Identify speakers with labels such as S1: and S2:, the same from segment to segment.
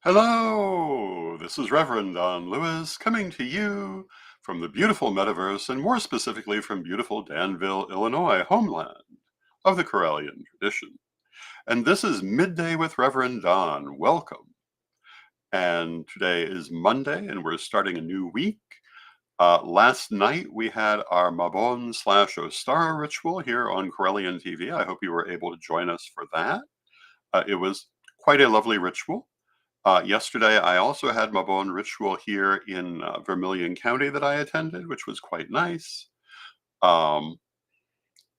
S1: Hello, this is Reverend Don Lewis coming to you from the beautiful metaverse and more specifically from beautiful Danville, Illinois, homeland of the Corellian tradition. And this is Midday with Reverend Don. Welcome. And today is Monday and we're starting a new week. Last night we had our Mabon / Ostara ritual here on Corellian TV. I hope you were able to join us for that. It was quite a lovely ritual. Yesterday, I also had Mabon ritual here in Vermilion County that I attended, which was quite nice. Um,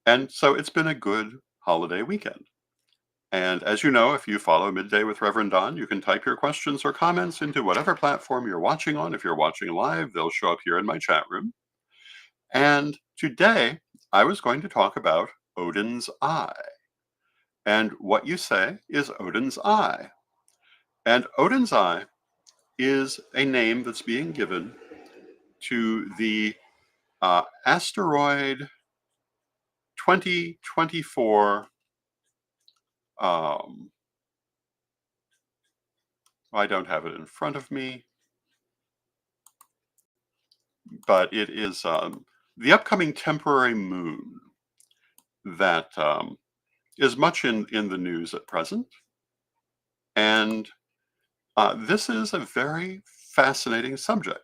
S1: and so it's been a good holiday weekend. And as you know, if you follow Midday with Reverend Don, you can type your questions or comments into whatever platform you're watching on. If you're watching live, they'll show up here in my chat room. And today, I was going to talk about Odin's eye. And what you say is Odin's eye. And Odin's eye is a name that's being given to the asteroid 2024. Um, I don't have it in front of me, but it is the upcoming temporary moon that is much in the news at present. And this is a very fascinating subject.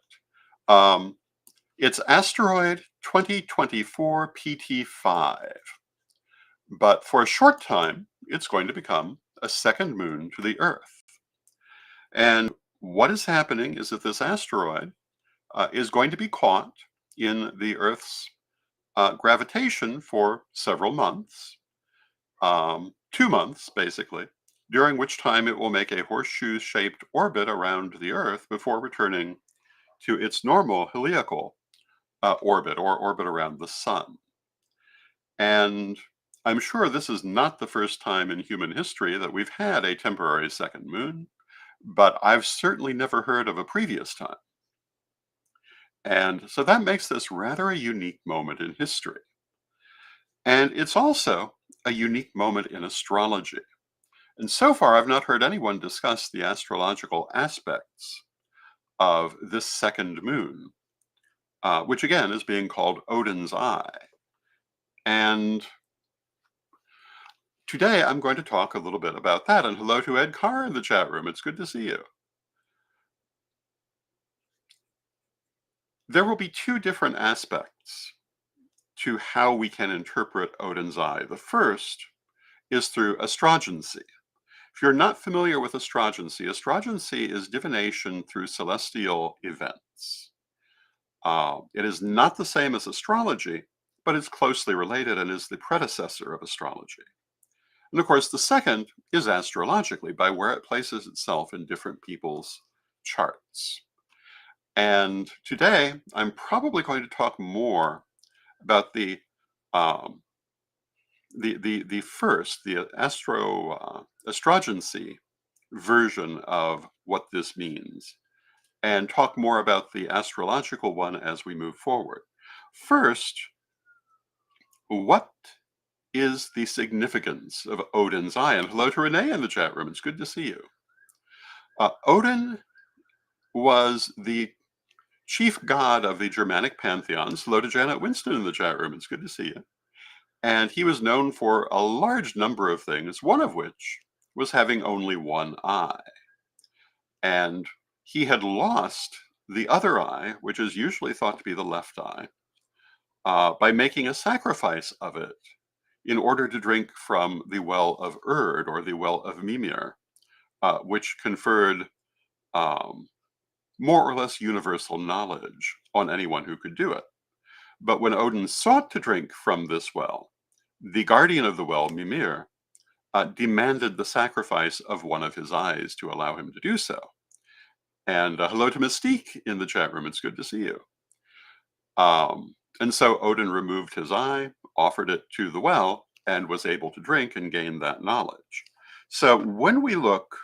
S1: Um, it's asteroid 2024 PT5. But for a short time, it's going to become a second moon to the Earth. And what is happening is that this asteroid is going to be caught in the Earth's gravitation for several months, 2 months basically, during which time it will make a horseshoe-shaped orbit around the Earth before returning to its normal heliacal orbit or orbit around the Sun. And I'm sure this is not the first time in human history that we've had a temporary second moon, but I've certainly never heard of a previous time. And so that makes this rather a unique moment in history. And it's also a unique moment in astrology. And so far, I've not heard anyone discuss the astrological aspects of this second moon, which again is being called Odin's eye. And today, I'm going to talk a little bit about that. And hello to Ed Carr in the chat room. It's good to see you. There will be two different aspects to how we can interpret Odin's eye. The first is through astrogency. If you're not familiar with astrogency, astrogency is divination through celestial events. It is not the same as astrology, but it's closely related and is the predecessor of astrology. And of course, the second is astrologically, by where it places itself in different people's charts. And today, I'm probably going to talk more about the astrogency version of what this means, and talk more about the astrological one as we move forward. First, what is the significance of Odin's eye? And hello to Renee in the chat room. It's good to see you. Odin was the chief god of the Germanic pantheons. Hello to Janet Winston in the chat room. It's good to see you. And he was known for a large number of things, one of which was having only one eye. And he had lost the other eye, which is usually thought to be the left eye, by making a sacrifice of it in order to drink from the well of Urd, or the well of Mimir, which conferred more or less universal knowledge on anyone who could do it. But when Odin sought to drink from this well, the guardian of the well, Mimir, demanded the sacrifice of one of his eyes to allow him to do so. And hello to Mystique in the chat room. It's good to see you. And so Odin removed his eye, offered it to the well, and was able to drink and gain that knowledge. So when we look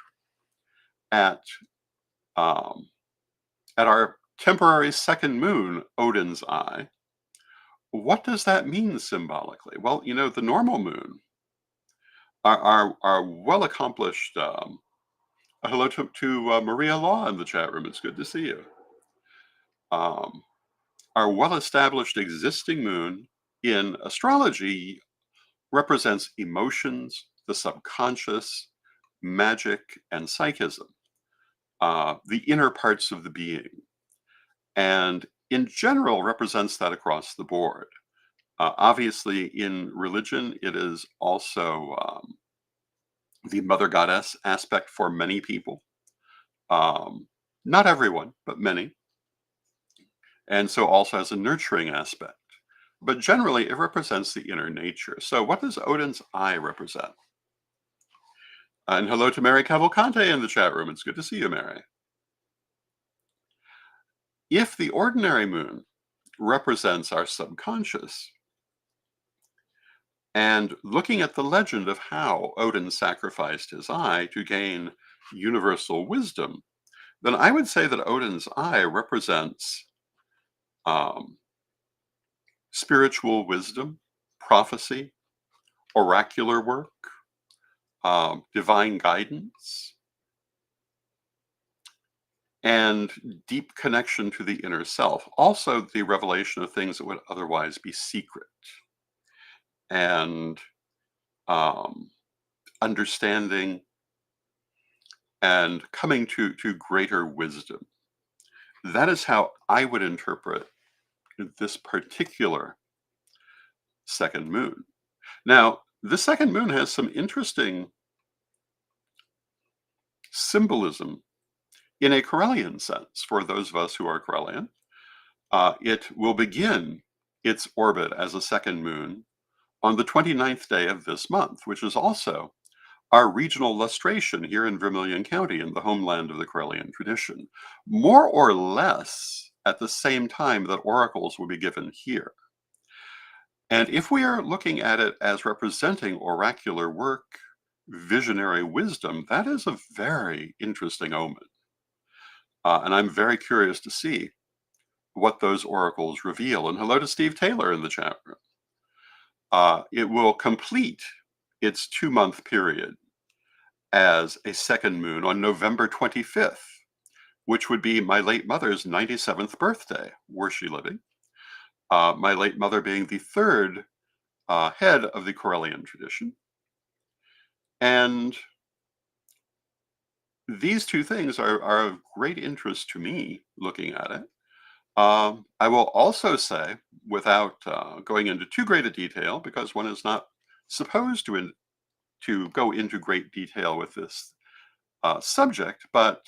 S1: at our temporary second moon, Odin's eye, what does that mean symbolically? Well, you know, the normal moon, our well-accomplished Hello to Maria Law in the chat room. It's good to see you. Um, our well-established existing moon in astrology represents emotions, the subconscious, magic, and psychism, the inner parts of the being, and in general represents that across the board. Obviously, in religion, it is also the mother goddess aspect for many people. Um, Not everyone, but many. And so also has a nurturing aspect. But generally, it represents the inner nature. So, what does Odin's eye represent? And hello to Mary Cavalcante in the chat room. It's good to see you, Mary. If the ordinary moon represents our subconscious, and looking at the legend of how Odin sacrificed his eye to gain universal wisdom, then I would say that Odin's eye represents um, spiritual wisdom, prophecy, oracular work, divine guidance, and deep connection to the inner self. Also, the revelation of things that would otherwise be secret, and um, understanding and coming to greater wisdom. That is how I would interpret this particular second moon. Now, the second moon has some interesting symbolism in a Corellian sense for those of us who are Corellian. It will begin its orbit as a second moon on the 29th day of this month, which is also our regional lustration here in Vermilion County in the homeland of the Corellian tradition, more or less at the same time that oracles will be given here. And if we are looking at it as representing oracular work, visionary wisdom, that is a very interesting omen. And I'm very curious to see what those oracles reveal. And hello to Steve Taylor in the chat room. It will complete its 2-month period as a second moon on November 25th, which would be my late mother's 97th birthday, were she living. My late mother being the third head of the Corellian tradition. And these two things are of great interest to me looking at it. I will also say, without going into too great a detail, because one is not supposed to go into great detail with this subject, but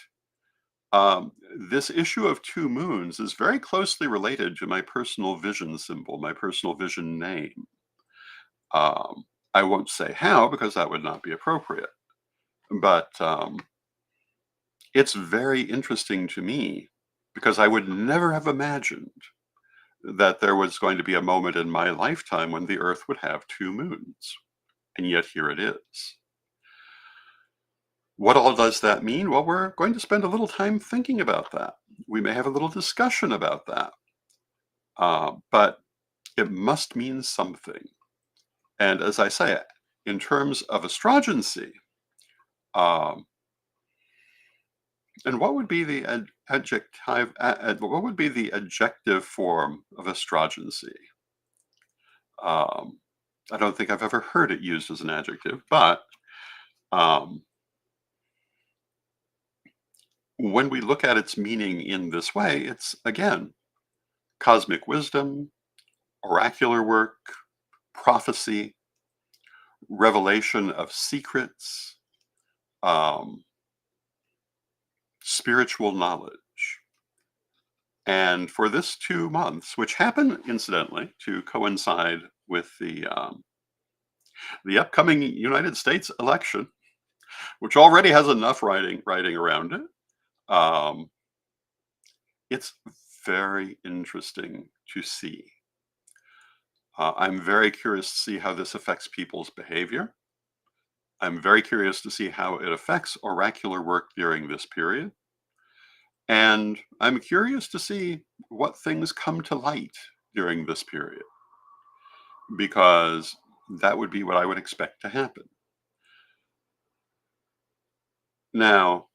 S1: this issue of two moons is very closely related to my personal vision symbol, my personal vision name. I won't say how because that would not be appropriate, but it's very interesting to me because I would never have imagined that there was going to be a moment in my lifetime when the Earth would have two moons. And yet here it is. What all does that mean? Well, we're going to spend a little time thinking about that. We may have a little discussion about that. But it must mean something. And as I say, in terms of astrongency, um, and what would be the adjective? What would be the adjective form of astrongency? I don't think I've ever heard it used as an adjective, but um, when we look at its meaning in this way, it's again cosmic wisdom, oracular work, prophecy, revelation of secrets, um, spiritual knowledge. And for this 2 months, which happen incidentally to coincide with the upcoming United States election, which already has enough writing around it, um, it's very interesting to see. I'm very curious to see how this affects people's behavior. I'm very curious to see how it affects oracular work during this period. And I'm curious to see what things come to light during this period, because that would be what I would expect to happen. Now,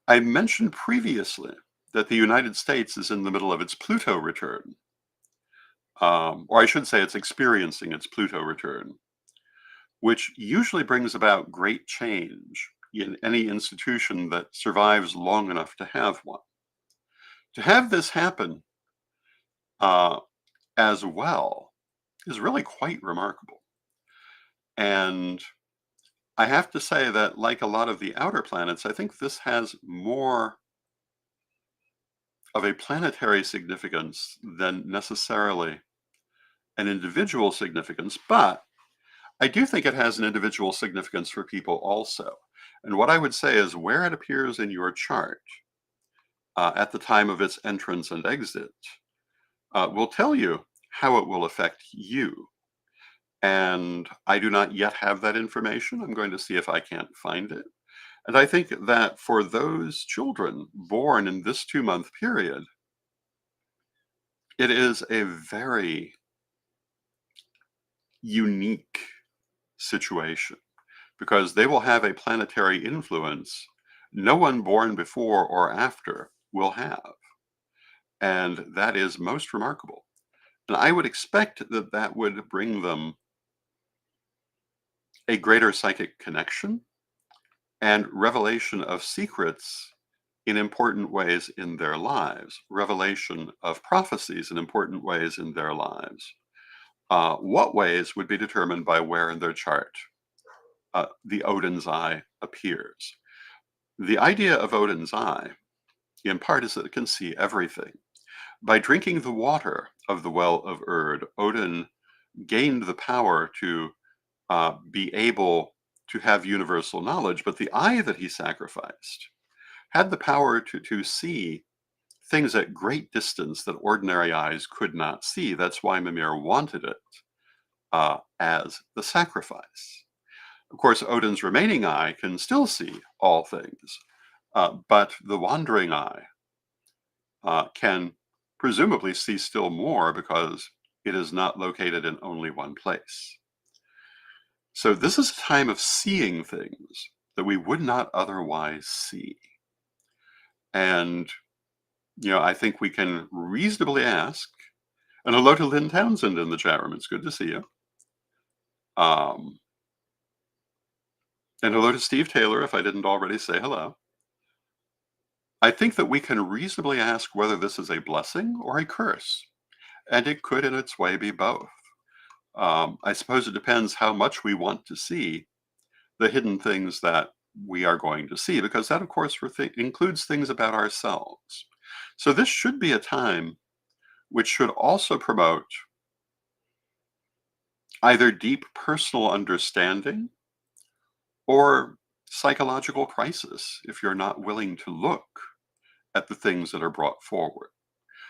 S1: I mentioned previously that the United States is in the middle of its Pluto return, or I should say it's experiencing its Pluto return, which usually brings about great change in any institution that survives long enough to have one. To have this happen uh, as well is really quite remarkable. And I have to say that, like a lot of the outer planets, I think this has more of a planetary significance than necessarily an individual significance, but I do think it has an individual significance for people also. And what I would say is where it appears in your chart at the time of its entrance and exit will tell you how it will affect you. And I do not yet have that information. I'm going to see if I can't find it. And I think that for those children born in this 2 month period, it is a very unique situation because they will have a planetary influence no one born before or after will have. And that is most remarkable. And I would expect that that would bring them a greater psychic connection and revelation of secrets in important ways in their lives, revelation of prophecies in important ways in their lives. What ways would be determined by where in their chart the Odin's eye appears. The idea of Odin's eye, in part, is that it can see everything. By drinking the water of the well of Erd, Odin gained the power to be able to have universal knowledge, but the eye that he sacrificed had the power to see things at great distance that ordinary eyes could not see. That's why Mimir wanted it as the sacrifice. Of course, Odin's remaining eye can still see all things, but the wandering eye can presumably see still more because it is not located in only one place. So this is a time of seeing things that we would not otherwise see. And, I think we can reasonably ask, and hello to Lynn Townsend in the chat room. It's good to see you. Um, and hello to Steve Taylor, if I didn't already say hello. I think that we can reasonably ask whether this is a blessing or a curse, and it could in its way be both. I suppose it depends how much we want to see the hidden things that we are going to see, because that, of course, includes things about ourselves. So this should be a time which should also promote either deep personal understanding or psychological crisis if you're not willing to look at the things that are brought forward.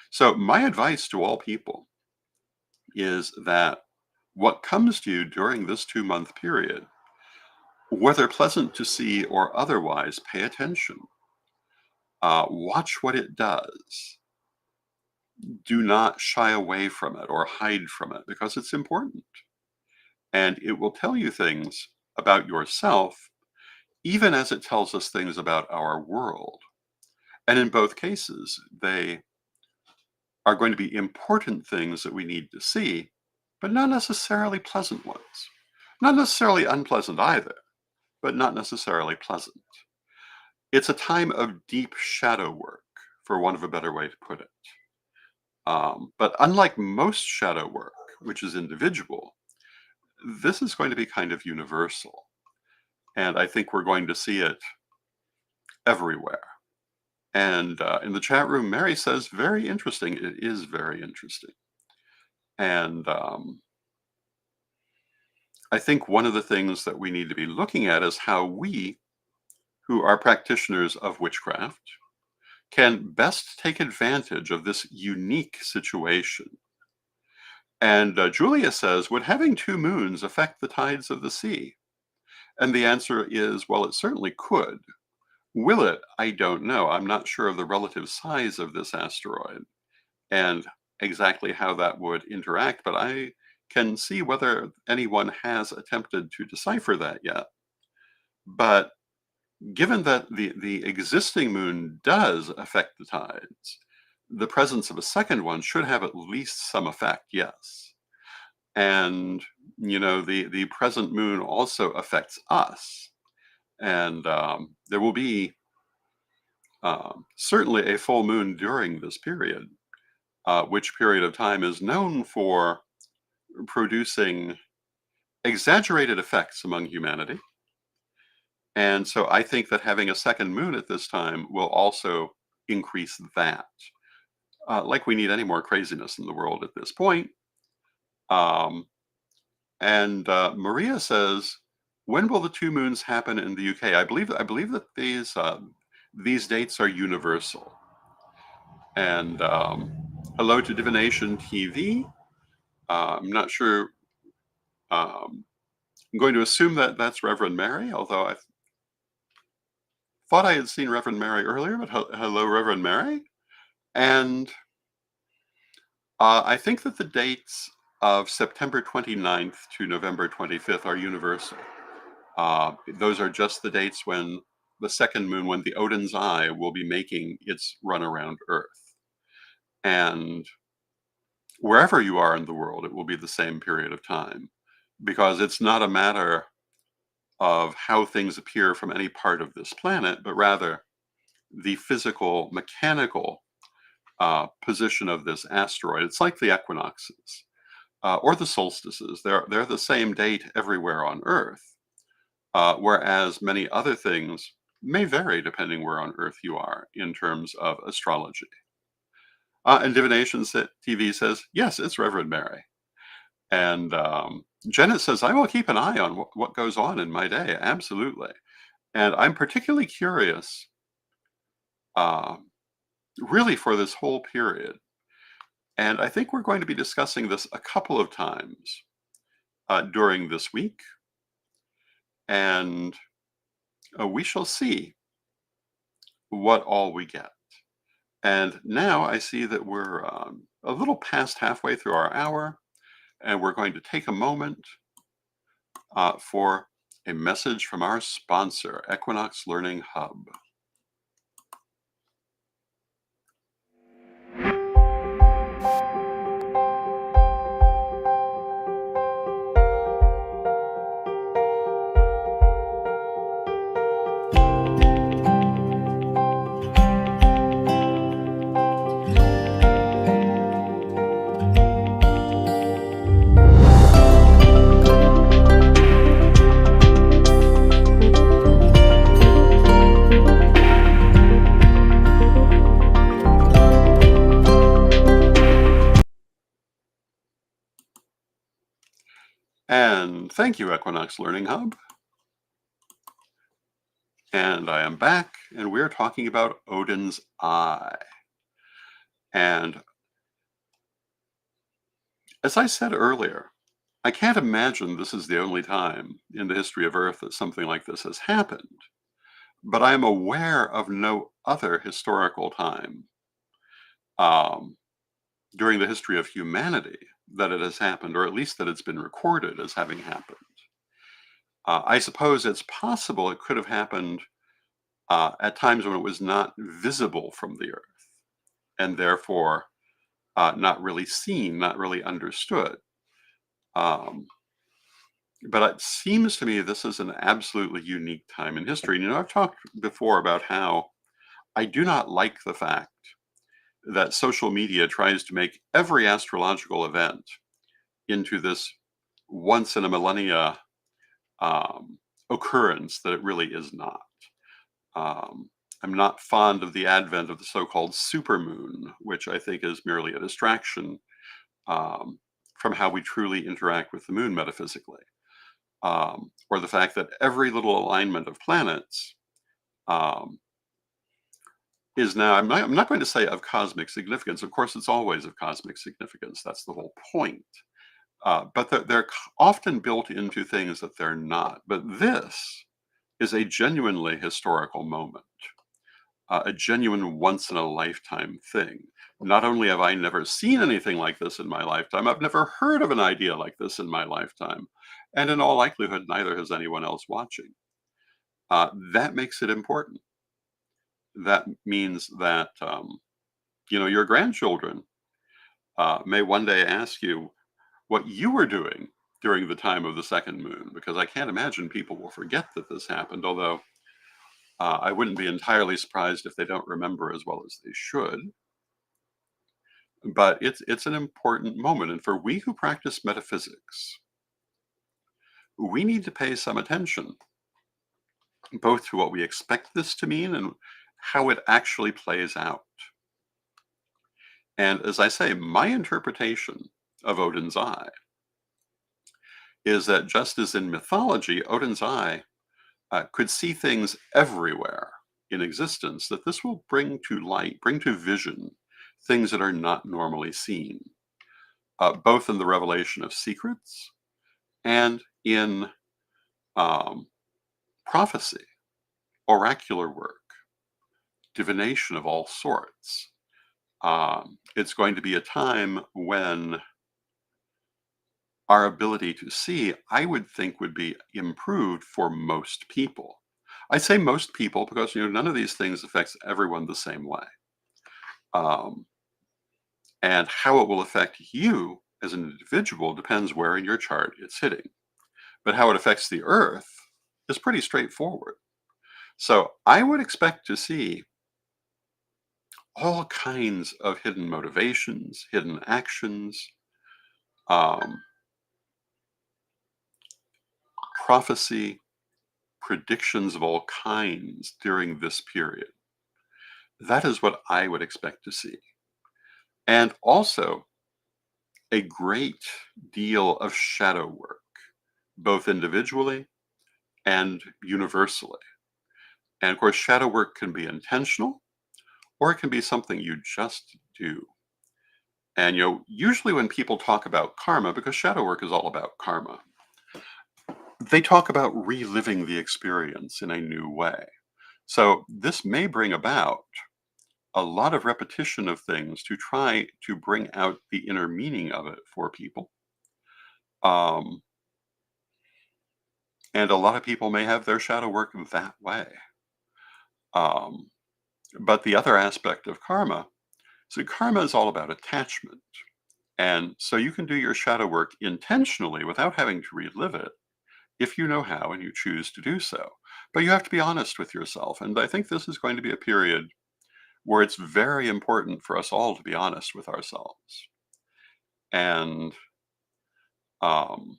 S1: So my advice to all people is that what comes to you during this 2 month period, whether pleasant to see or otherwise, pay attention. Watch what it does. Do not shy away from it or hide from it because it's important. And it will tell you things about yourself, even as it tells us things about our world. And in both cases, they are going to be important things that we need to see, but not necessarily pleasant ones. Not necessarily unpleasant either, but not necessarily pleasant. It's a time of deep shadow work, for want of a better way to put it. But unlike most shadow work, which is individual, this is going to be kind of universal. And I think we're going to see it everywhere. And in the chat room, Mary says, very interesting. It is very interesting. And I think one of the things that we need to be looking at is how we, who are practitioners of witchcraft, can best take advantage of this unique situation. And Julia says, would having 2 moons affect the tides of the sea? And the answer is, well, it certainly could. Will it? I don't know. I'm not sure of the relative size of this asteroid and exactly how that would interact, but I can see whether anyone has attempted to decipher that yet. But given that the existing moon does affect the tides, the presence of a second one should have at least some effect, yes. And the present moon also affects us, and there will be certainly a full moon during this period, which period of time is known for producing exaggerated effects among humanity. And so I think that having a second moon at this time will also increase that. Like we need any more craziness in the world at this point. Um, and Maria says, "When will the two moons happen in the UK?" I believe that these dates are universal. And hello to Divination TV. I'm not sure. Um, I'm going to assume that that's Reverend Mary, although I thought I had seen Reverend Mary earlier, but hello, Reverend Mary. And I think that the dates of September 29th to November 25th are universal. Those are just the dates when the second moon, when the Odin's Eye will be making its run around Earth. And wherever you are in the world, it will be the same period of time, because it's not a matter of how things appear from any part of this planet, but rather the physical, mechanical position of this asteroid. It's like the equinoxes or the solstices. They're the same date everywhere on Earth, whereas many other things may vary depending where on Earth you are in terms of astrology. And Divination TV says, yes, it's Reverend Mary. And Janet says, I will keep an eye on what goes on in my day. Absolutely. And I'm particularly curious, uh, really, for this whole period. And I think we're going to be discussing this a couple of times during this week. And we shall see what all we get. And now I see that we're a little past halfway through our hour, and we're going to take a moment for a message from our sponsor, Equinox Learning Hub. And thank you, Equinox Learning Hub. And I am back, and we're talking about Odin's Eye. And as I said earlier, I can't imagine this is the only time in the history of Earth that something like this has happened. But I am aware of no other historical time um, during the history of humanity that it has happened, or at least that it's been recorded as having happened. I suppose it's possible it could have happened at times when it was not visible from the Earth, and therefore not really seen, not really understood. Um, but it seems to me this is an absolutely unique time in history. And, I've talked before about how I do not like the fact that social media tries to make every astrological event into this once in a millennia occurrence that it really is not. I'm not fond of the advent of the so-called supermoon, which I think is merely a distraction from how we truly interact with the moon metaphysically, or the fact that every little alignment of planets um, is now, I'm not going to say of cosmic significance. Of course, it's always of cosmic significance. That's the whole point. But they're often built into things that they're not. But this is a genuinely historical moment, a genuine once in a lifetime thing. Not only have I never seen anything like this in my lifetime, I've never heard of an idea like this in my lifetime. And in all likelihood, neither has anyone else watching. that makes it important. That means that your grandchildren may one day ask you what you were doing during the time of the second moon, because I can't imagine people will forget that this happened, although I wouldn't be entirely surprised if they don't remember as well as they should. But it's an important moment, and for we who practice metaphysics, we need to pay some attention both to what we expect this to mean and how it actually plays out. And as I say, my interpretation of Odin's eye is that just as in mythology, Odin's eye could see things everywhere in existence, that this will bring to light, bring to vision, things that are not normally seen, both in the revelation of secrets and in um, prophecy, oracular work, divination of all sorts. It's going to be a time when our ability to see, I would think, would be improved for most people. I say most people because none of these things affects everyone the same way, um, and how it will affect you as an individual depends where in your chart it's hitting. But how it affects the Earth is pretty straightforward. So I would expect to see all kinds of hidden motivations, hidden actions, um, prophecy, predictions of all kinds during this period. That is what I would expect to see. And also a great deal of shadow work, both individually and universally. And of course, shadow work can be intentional or it can be something you just do. And usually when people talk about karma, because shadow work is all about karma, they talk about reliving the experience in a new way. So this may bring about a lot of repetition of things to try to bring out the inner meaning of it for people. Um, and a lot of people may have their shadow work that way. Um, but the other aspect of karma, so karma is all about attachment. And so you can do your shadow work intentionally without having to relive it if you know how and you choose to do so. But you have to be honest with yourself. And I think this is going to be a period where it's very important for us all to be honest with ourselves. And um,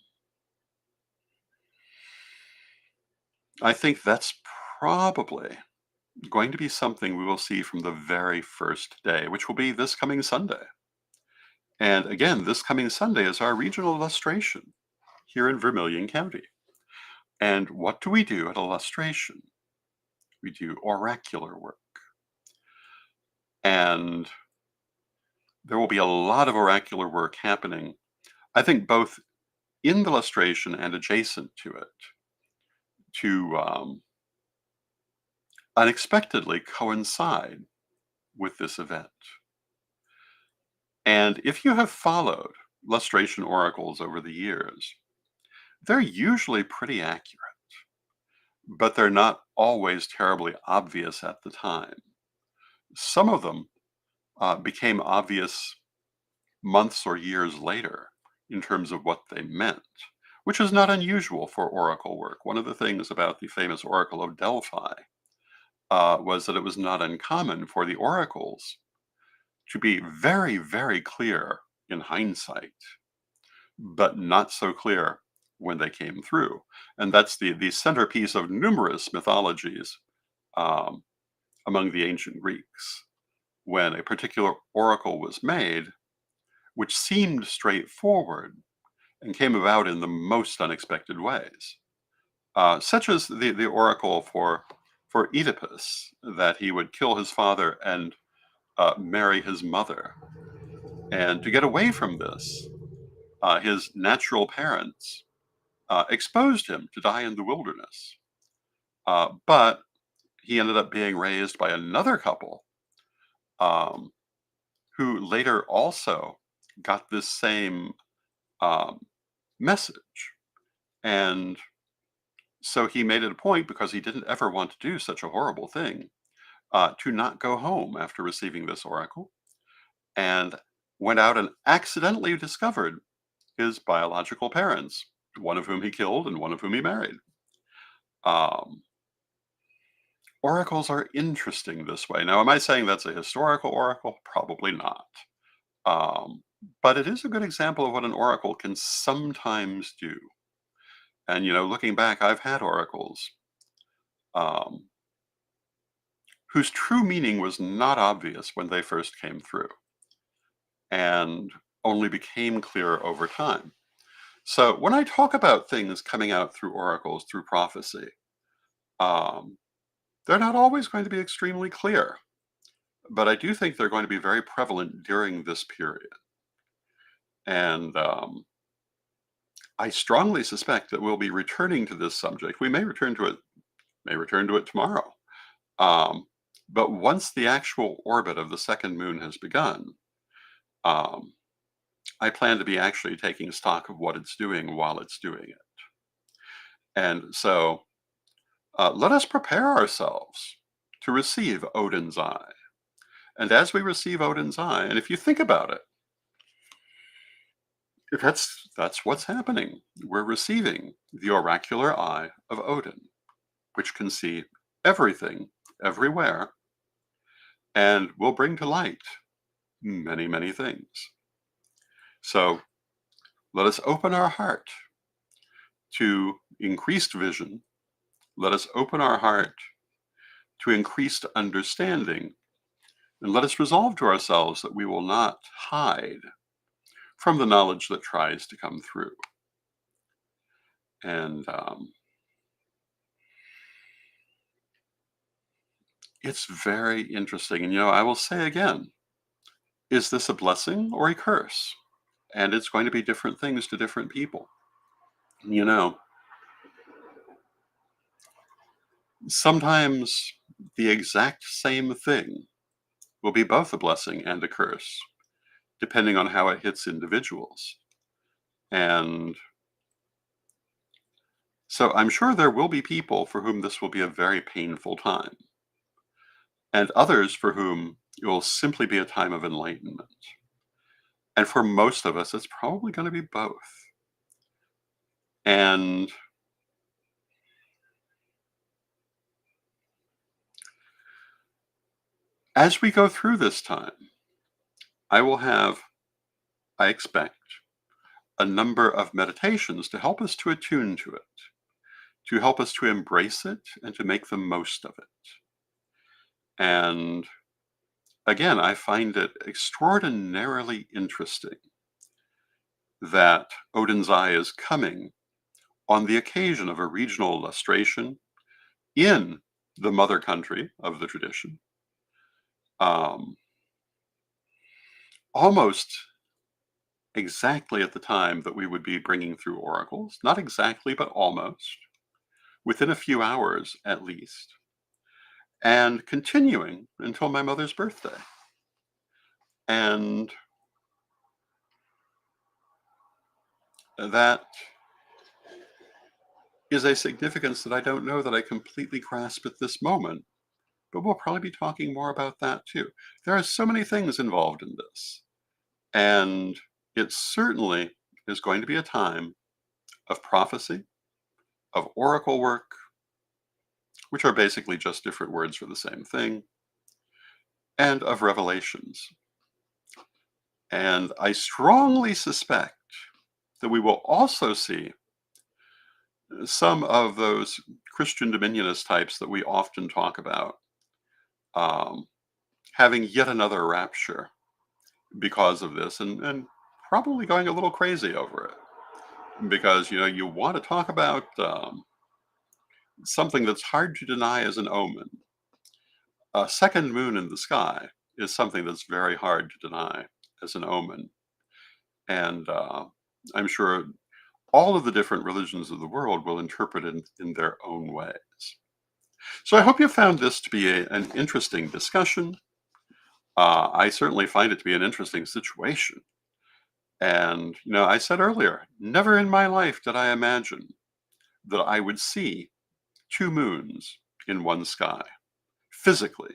S1: I think that's probably going to be something we will see from the very first day, which will be this coming Sunday. And again, this coming Sunday is our regional illustration here in Vermilion County. And what do we do at illustration? We do oracular work. And there will be a lot of oracular work happening, I think, both in the illustration and adjacent to it, to unexpectedly coincide with this event. And if you have followed lustration oracles over the years, they're usually pretty accurate, but they're not always terribly obvious at the time. Some of them became obvious months or years later in terms of what they meant, which is not unusual for oracle work. One of the things about the famous Oracle of Delphi was that it was not uncommon for the oracles to be very, very clear in hindsight, but not so clear when they came through. And that's the centerpiece of numerous mythologies um, among the ancient Greeks. When a particular oracle was made, which seemed straightforward and came about in the most unexpected ways, such as the oracle for Oedipus, that he would kill his father and marry his mother. And to get away from this, his natural parents exposed him to die in the wilderness. But he ended up being raised by another couple um, who later also got this same um, message. And So he made it a point, because he didn't ever want to do such a horrible thing, to not go home after receiving this oracle, and went out and accidentally discovered his biological parents, one of whom he killed and one of whom he married. Um, Oracles are interesting this way. Now, am I saying that's a historical oracle? Probably not. Um, but it is a good example of what an oracle can sometimes do. And, looking back, I've had oracles um, whose true meaning was not obvious when they first came through, and only became clear over time. So when I talk about things coming out through oracles, through prophecy, um, they're not always going to be extremely clear, but I do think they're going to be very prevalent during this period. And I strongly suspect that we'll be returning to this subject. We may return to it tomorrow. Um, but once the actual orbit of the second moon has begun, um, I plan to be actually taking stock of what it's doing while it's doing it. And so let us prepare ourselves to receive Odin's eye. And as we receive Odin's eye, and if you think about it, if that's what's happening. We're receiving the oracular eye of Odin, which can see everything, everywhere, and will bring to light many, many things. So let us open our heart to increased vision. Let us open our heart to increased understanding. And let us resolve to ourselves that we will not hide from the knowledge that tries to come through. And it's very interesting. And, I will say again, is this a blessing or a curse? And it's going to be different things to different people. You know, Sometimes the exact same thing will be both a blessing and a curse, depending on how it hits individuals. And so I'm sure there will be people for whom this will be a very painful time, and others for whom it will simply be a time of enlightenment. And for most of us, it's probably going to be both. And as we go through this time, I will have, I expect, a number of meditations to help us to attune to it, to help us to embrace it and to make the most of it. And again, I find it extraordinarily interesting that Odin's Eye is coming on the occasion of a regional illustration in the mother country of the tradition, um, almost exactly at the time that we would be bringing through oracles, not exactly, but almost, within a few hours at least, and continuing until my mother's birthday. And that is a significance that I don't know that I completely grasp at this moment, but we'll probably be talking more about that too. There are so many things involved in this, and it certainly is going to be a time of prophecy, of oracle work, which are basically just different words for the same thing, and of revelations. And I strongly suspect that we will also see some of those Christian dominionist types that we often talk about um, having yet another rapture because of this, and probably going a little crazy over it. Because, you want to talk about something that's hard to deny as an omen. A second moon in the sky is something that's very hard to deny as an omen. And I'm sure all of the different religions of the world will interpret it in their own ways. So I hope you found this to be an interesting discussion. I certainly find it to be an interesting situation. And, I said earlier, never in my life did I imagine that I would see two moons in one sky, physically,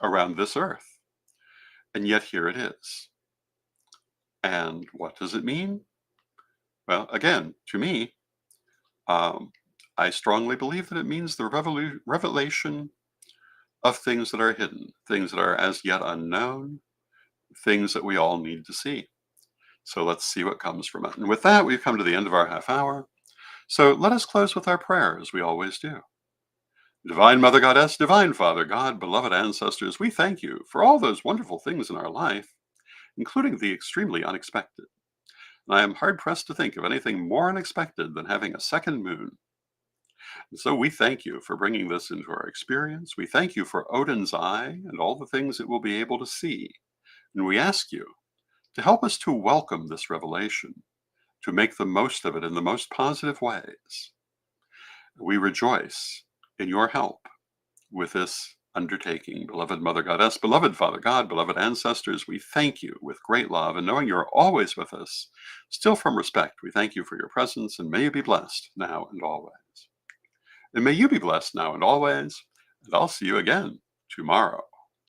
S1: around this earth. And yet here it is. And what does it mean? Well, again, to me, um, I strongly believe that it means the revelation of things that are hidden, things that are as yet unknown, things that we all need to see. So let's see what comes from it. And with that, we've come to the end of our half hour. So let us close with our prayer, as we always do. Divine Mother Goddess, Divine Father God, beloved ancestors, we thank you for all those wonderful things in our life, including the extremely unexpected. And I am hard-pressed to think of anything more unexpected than having a second moon. And so we thank you for bringing this into our experience. We thank you for Odin's eye and all the things it will be able to see. And we ask you to help us to welcome this revelation, to make the most of it in the most positive ways. We rejoice in your help with this undertaking. Beloved Mother Goddess, beloved Father God, beloved ancestors, we thank you with great love, and knowing you're always with us, still from respect, we thank you for your presence, and may you be blessed now and always. And may you be blessed now and always, and I'll see you again tomorrow.